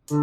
There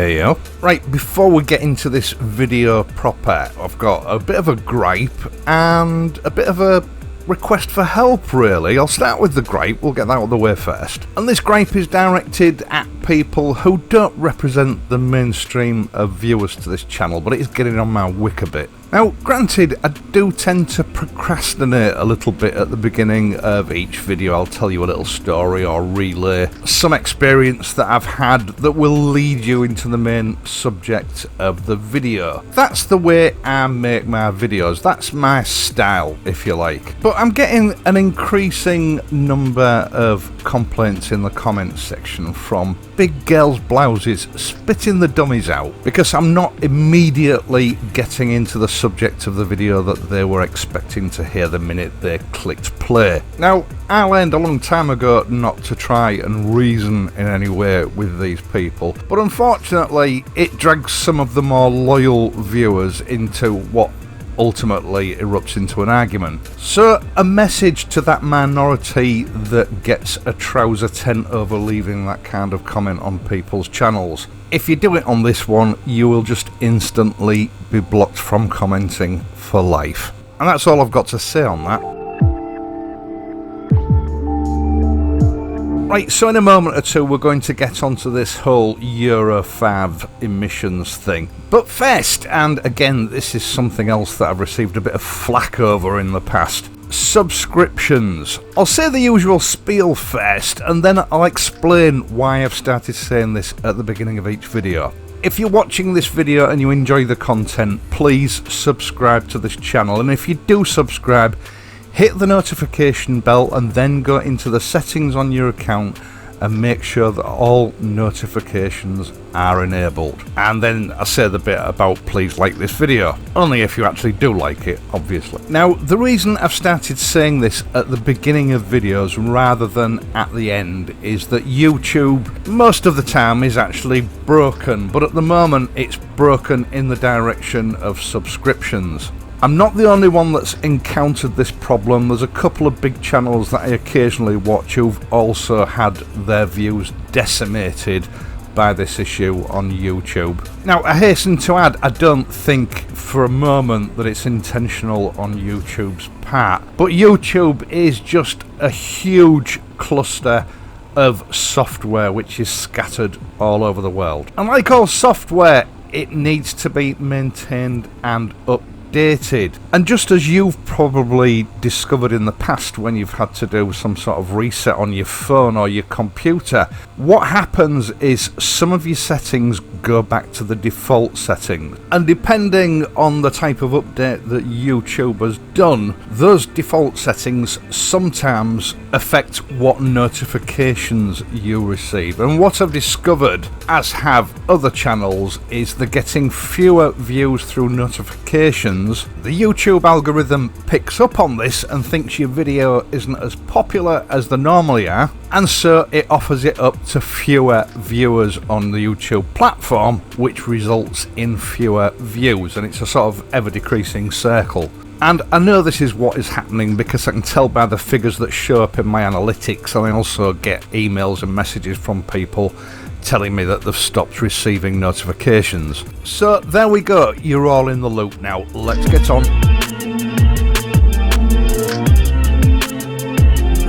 you go. Right, before we get into this video proper, I've got a bit of a gripe and a bit of a request for help, really. I'll start with the gripe, we'll get that out of the way first. And this gripe is directed at people who don't represent the mainstream of viewers to this channel, but it is getting on my wick a bit. Now, granted, I do tend to procrastinate a little bit at the beginning of each video. I'll tell you a little story or relay some experience that I've had that will lead you into the main subject of the video. That's the way I make my videos. That's my style, if you like. But I'm getting an increasing number of complaints in the comments section from big girls' blouses spitting the dummies out because I'm not immediately getting into the subject of the video that they were expecting to hear the minute they clicked play. Now, I learned a long time ago not to try and reason in any way with these people, but unfortunately it drags some of the more loyal viewers into what ultimately erupts into an argument. So a message to that minority that gets a trouser tent over leaving that kind of comment on people's channels. If you do it on this one, you will just instantly be blocked from commenting for life. And that's all I've got to say on that. Right, so in a moment or two we're going to get onto this whole Euro 5 emissions thing. But first, and again this is something else that I've received a bit of flack over in the past, subscriptions. I'll say the usual spiel first and then I'll explain why I've started saying this at the beginning of each video. If you're watching this video and you enjoy the content, please subscribe to this channel, and if you do subscribe, hit the notification bell and then go into the settings on your account and make sure that all notifications are enabled. And then I say the bit about please like this video, only if you actually do like it, obviously. Now, the reason I've started saying this at the beginning of videos rather than at the end is that YouTube most of the time is actually broken, but at the moment it's broken in the direction of subscriptions. I'm not the only one that's encountered this problem. There's a couple of big channels that I occasionally watch who've also had their views decimated by this issue on YouTube. Now, I hasten to add, I don't think for a moment that it's intentional on YouTube's part, but YouTube is just a huge cluster of software which is scattered all over the world. And like all software, it needs to be maintained and updated. And just as you've probably discovered in the past when you've had to do some sort of reset on your phone or your computer, what happens is some of your settings go back to the default settings, and depending on the type of update that YouTube has done, those default settings sometimes affect what notifications you receive. And what I've discovered, as have other channels, is they're getting fewer views through notifications. The YouTube algorithm picks up on this and thinks your video isn't as popular as they normally are, and so it offers it up to fewer viewers on the YouTube platform, which results in fewer views, and it's a sort of ever decreasing circle. And I know this is what is happening because I can tell by the figures that show up in my analytics, and I also get emails and messages from people telling me that they've stopped receiving notifications. So there we go, you're all in the loop now. Let's get on.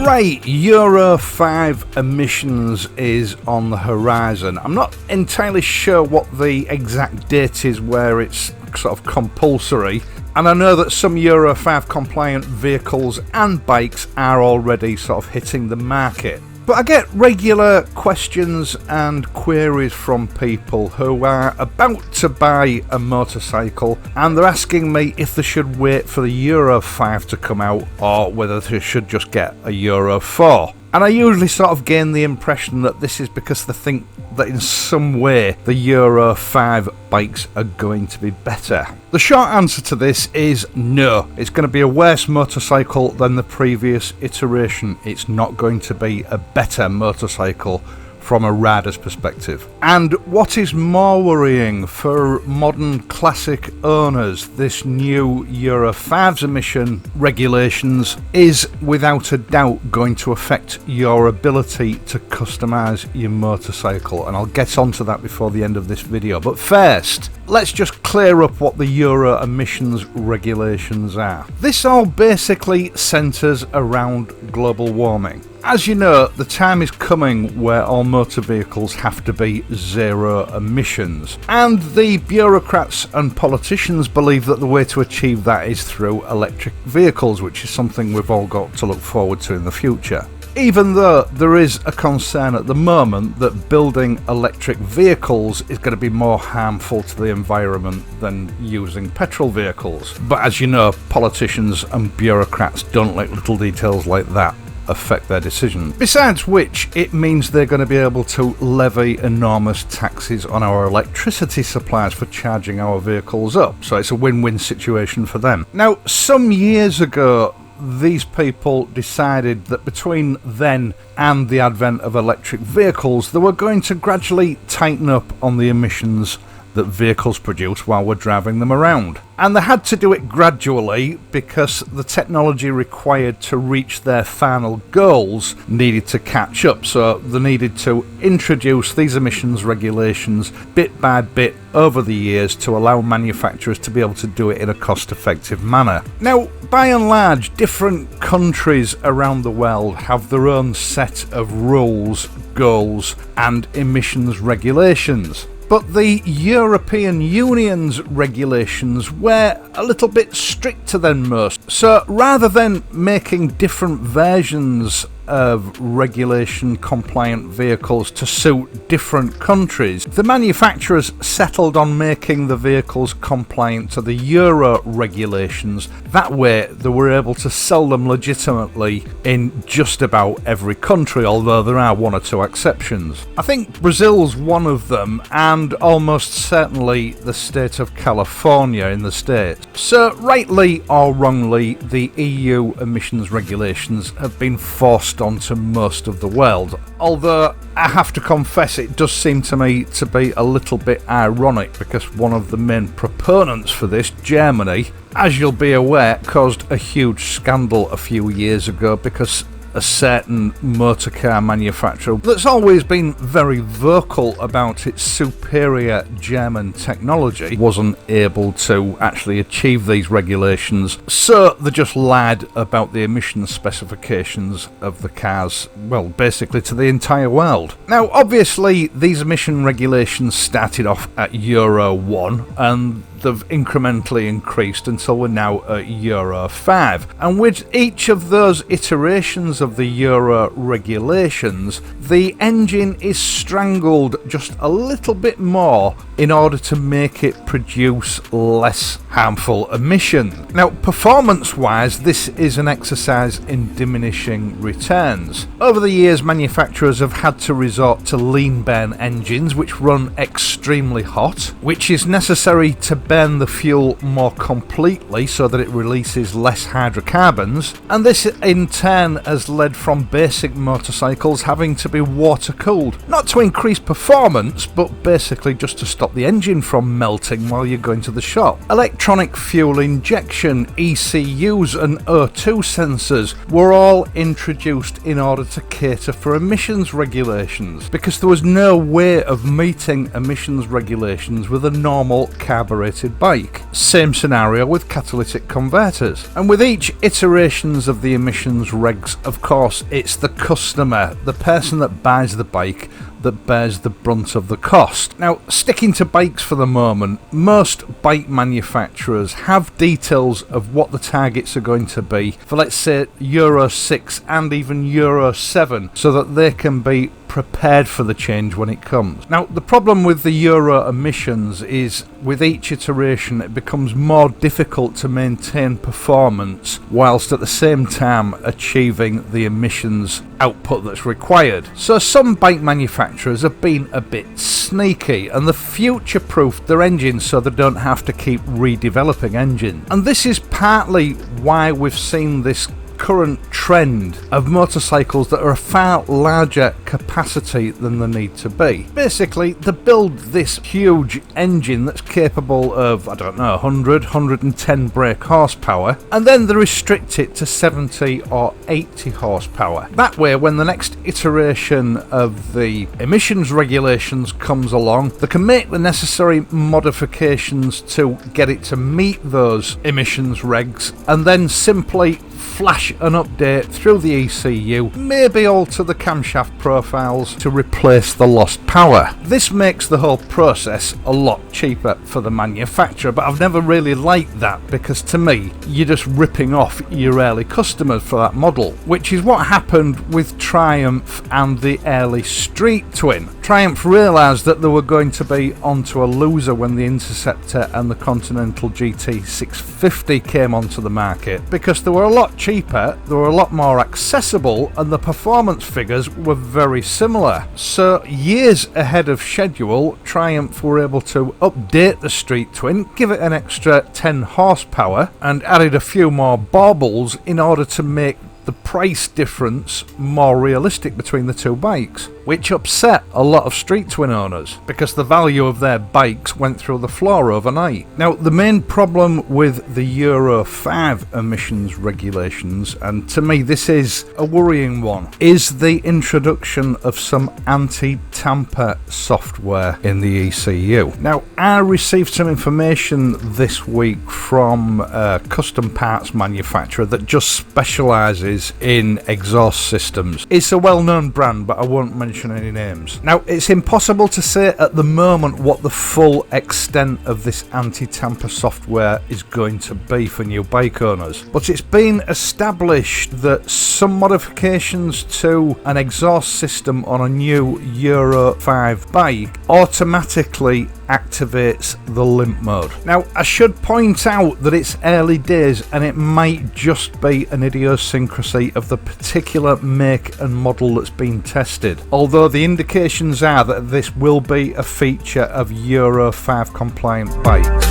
Right, Euro 5 emissions is on the horizon. I'm not entirely sure what the exact date is where it's sort of compulsory, and I know that some Euro 5 compliant vehicles and bikes are already sort of hitting the market. But I get regular questions and queries from people who are about to buy a motorcycle, and they're asking me if they should wait for the Euro 5 to come out or whether they should just get a Euro 4. And I usually sort of gain the impression that this is because they think that in some way the Euro 5 bikes are going to be better. The short answer to this is no. It's going to be a worse motorcycle than the previous iteration. It's not going to be a better motorcycle from a rider's perspective. And what is more worrying for modern classic owners, this new Euro 5's emission regulations is without a doubt going to affect your ability to customise your motorcycle, and I'll get onto that before the end of this video. But first, let's just clear up what the Euro emissions regulations are. This all basically centres around global warming. As you know, the time is coming where all motor vehicles have to be zero emissions, and the bureaucrats and politicians believe that the way to achieve that is through electric vehicles, which is something we've all got to look forward to in the future. Even though there is a concern at the moment that building electric vehicles is going to be more harmful to the environment than using petrol vehicles. But as you know, politicians and bureaucrats don't let little details like that affect their decision. Besides which, it means they're going to be able to levy enormous taxes on our electricity supplies for charging our vehicles up, so it's a win-win situation for them. Now, some years ago, these people decided that between then and the advent of electric vehicles, they were going to gradually tighten up on the emissions that vehicles produce while we're driving them around. And they had to do it gradually because the technology required to reach their final goals needed to catch up, so they needed to introduce these emissions regulations bit by bit over the years to allow manufacturers to be able to do it in a cost-effective manner. Now, by and large, different countries around the world have their own set of rules, goals, and emissions regulations. But the European Union's regulations were a little bit stricter than most. So rather than making different versions of regulation compliant vehicles to suit different countries, the manufacturers settled on making the vehicles compliant to the Euro regulations. That way they were able to sell them legitimately in just about every country, although there are one or two exceptions. I think Brazil's one of them, and almost certainly the state of California in the States. So rightly or wrongly, the EU emissions regulations have been forced onto most of the world, although I have to confess it does seem to me to be a little bit ironic because one of the main proponents for this, Germany, as you'll be aware, caused a huge scandal a few years ago because a certain motor car manufacturer that's always been very vocal about its superior German technology wasn't able to actually achieve these regulations, so they just lied about the emissions specifications of the cars, well, basically to the entire world. Now, obviously, these emission regulations started off at Euro 1 and they've incrementally increased until we're now at Euro 5. And with each of those iterations of the Euro regulations, the engine is strangled just a little bit more in order to make it produce less harmful emission. Now, performance-wise, this is an exercise in diminishing returns. Over the years, manufacturers have had to resort to lean burn engines which run extremely hot, which is necessary to burn the fuel more completely so that it releases less hydrocarbons, and this in turn has led from basic motorcycles having to be water cooled, not to increase performance but basically just to stop the engine from melting while you're going to the shop. Electronic fuel injection, ECUs and O2 sensors were all introduced in order to cater for emissions regulations because there was no way of meeting emissions regulations with a normal carbureted bike. Same scenario with catalytic converters. And with each iterations of the emissions regs, of course, it's the customer, the person that buys the bike, that bears the brunt of the cost. Now, sticking to bikes for the moment, most bike manufacturers have details of what the targets are going to be for, let's say, Euro 6 and even Euro 7, so that they can be prepared for the change when it comes. Now, the problem with the Euro emissions is with each iteration it becomes more difficult to maintain performance whilst at the same time achieving the emissions output that's required. So some bike manufacturers have been a bit sneaky and they've future-proofed their engines so they don't have to keep redeveloping engines. And this is partly why we've seen this current trend of motorcycles that are a far larger capacity than they need to be. Basically, they build this huge engine that's capable of, I don't know, 100, 110 brake horsepower, and then they restrict it to 70 or 80 horsepower. That way, when the next iteration of the emissions regulations comes along, they can make the necessary modifications to get it to meet those emissions regs, and then simply flash an update through the ECU, maybe alter the camshaft profiles to replace the lost power. This makes the whole process a lot cheaper for the manufacturer, but I've never really liked that, because to me, you're just ripping off your early customers for that model, which is what happened with Triumph and the early Street Twin. Triumph realised that they were going to be onto a loser when the Interceptor and the Continental GT 650 came onto the market, because they were a lot cheaper, they were a lot more accessible, and the performance figures were very similar. So years ahead of schedule, Triumph were able to update the Street Twin, give it an extra 10 horsepower, and added a few more baubles in order to make the price difference more realistic between the two bikes, which upset a lot of Street Twin owners because the value of their bikes went through the floor overnight. Now, the main problem with the Euro 5 emissions regulations, and to me this is a worrying one, is the introduction of some anti-tamper software in the ECU. Now, I received some information this week from a custom parts manufacturer that just specialises in exhaust systems. It's a well-known brand, but I won't mention any names. Now, it's impossible to say at the moment what the full extent of this anti-tamper software is going to be for new bike owners, but it's been established that some modifications to an exhaust system on a new Euro 5 bike automatically activates the limp mode. Now, I should point out that it's early days and it might just be an idiosyncrasy of the particular make and model that's been tested, although the indications are that this will be a feature of Euro 5 compliant bikes.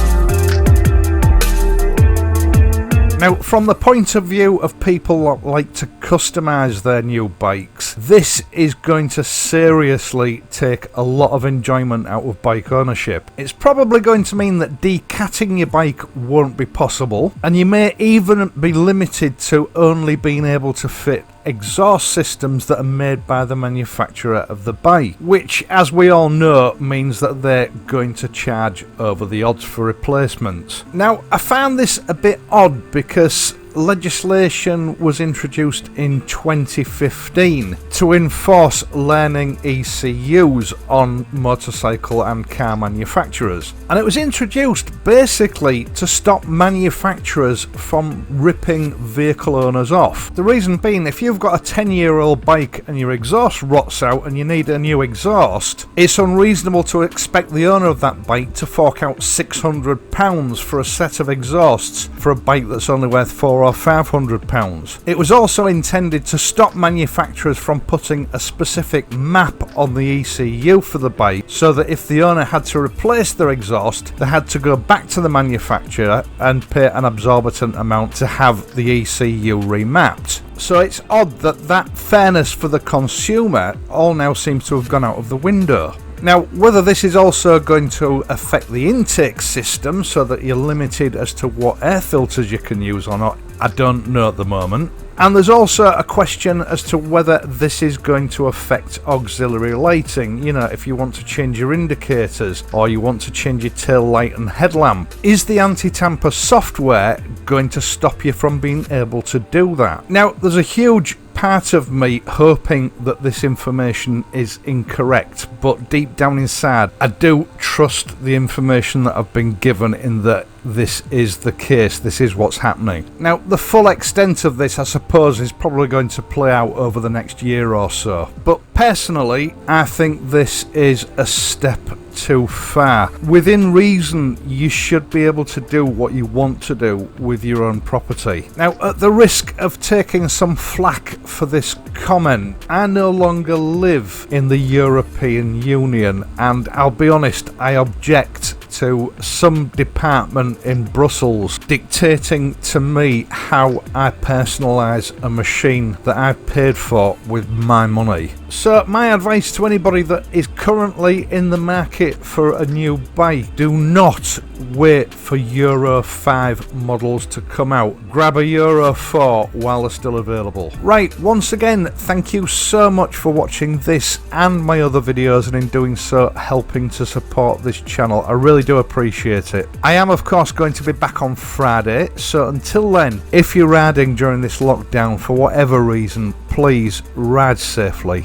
Now, from the point of view of people that like to customise their new bikes, this is going to seriously take a lot of enjoyment out of bike ownership. It's probably going to mean that decatting your bike won't be possible, and you may even be limited to only being able to fit exhaust systems that are made by the manufacturer of the bike, which, as we all know, means that they're going to charge over the odds for replacements. Now, I found this a bit odd because legislation was introduced in 2015 to enforce learning ECUs on motorcycle and car manufacturers, and it was introduced basically to stop manufacturers from ripping vehicle owners off. The reason being, if you've got a 10-year-old bike and your exhaust rots out and you need a new exhaust, it's unreasonable to expect the owner of that bike to fork out £600 for a set of exhausts for a bike that's only worth £400 or £500. It was also intended to stop manufacturers from putting a specific map on the ECU for the bike, so that if the owner had to replace their exhaust, they had to go back to the manufacturer and pay an exorbitant amount to have the ECU remapped. So it's odd that that fairness for the consumer all now seems to have gone out of the window. Now, whether this is also going to affect the intake system so that you're limited as to what air filters you can use or not, I don't know at the moment. And there's also a question as to whether this is going to affect auxiliary lighting. You know, if you want to change your indicators or you want to change your tail light and headlamp. Is the anti-tamper software going to stop you from being able to do that? Now, there's a huge part of me hoping that this information is incorrect, but deep down inside, I do trust the information that I've been given in that this is the case, this is what's happening. Now, the full extent of this, I suppose, is probably going to play out over the next year or so. But personally, I think this is a step too far. Within reason, you should be able to do what you want to do with your own property. Now, at the risk of taking some flack for this comment, I no longer live in the European Union, and I'll be honest, I object to some department in Brussels dictating to me how I personalise a machine that I've paid for with my money. So my advice to anybody that is currently in the market for a new bike: do not wait for Euro 5 models to come out. Grab a Euro 4 while they're still available. Right, once again, thank you so much for watching this and my other videos, and in doing so helping to support this channel. I really do appreciate it. I am of course going to be back on Friday, so until then, if you're riding during this lockdown for whatever reason, please ride safely,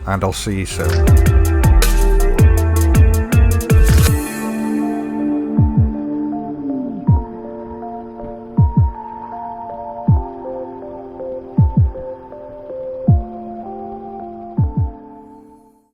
and I'll see you soon.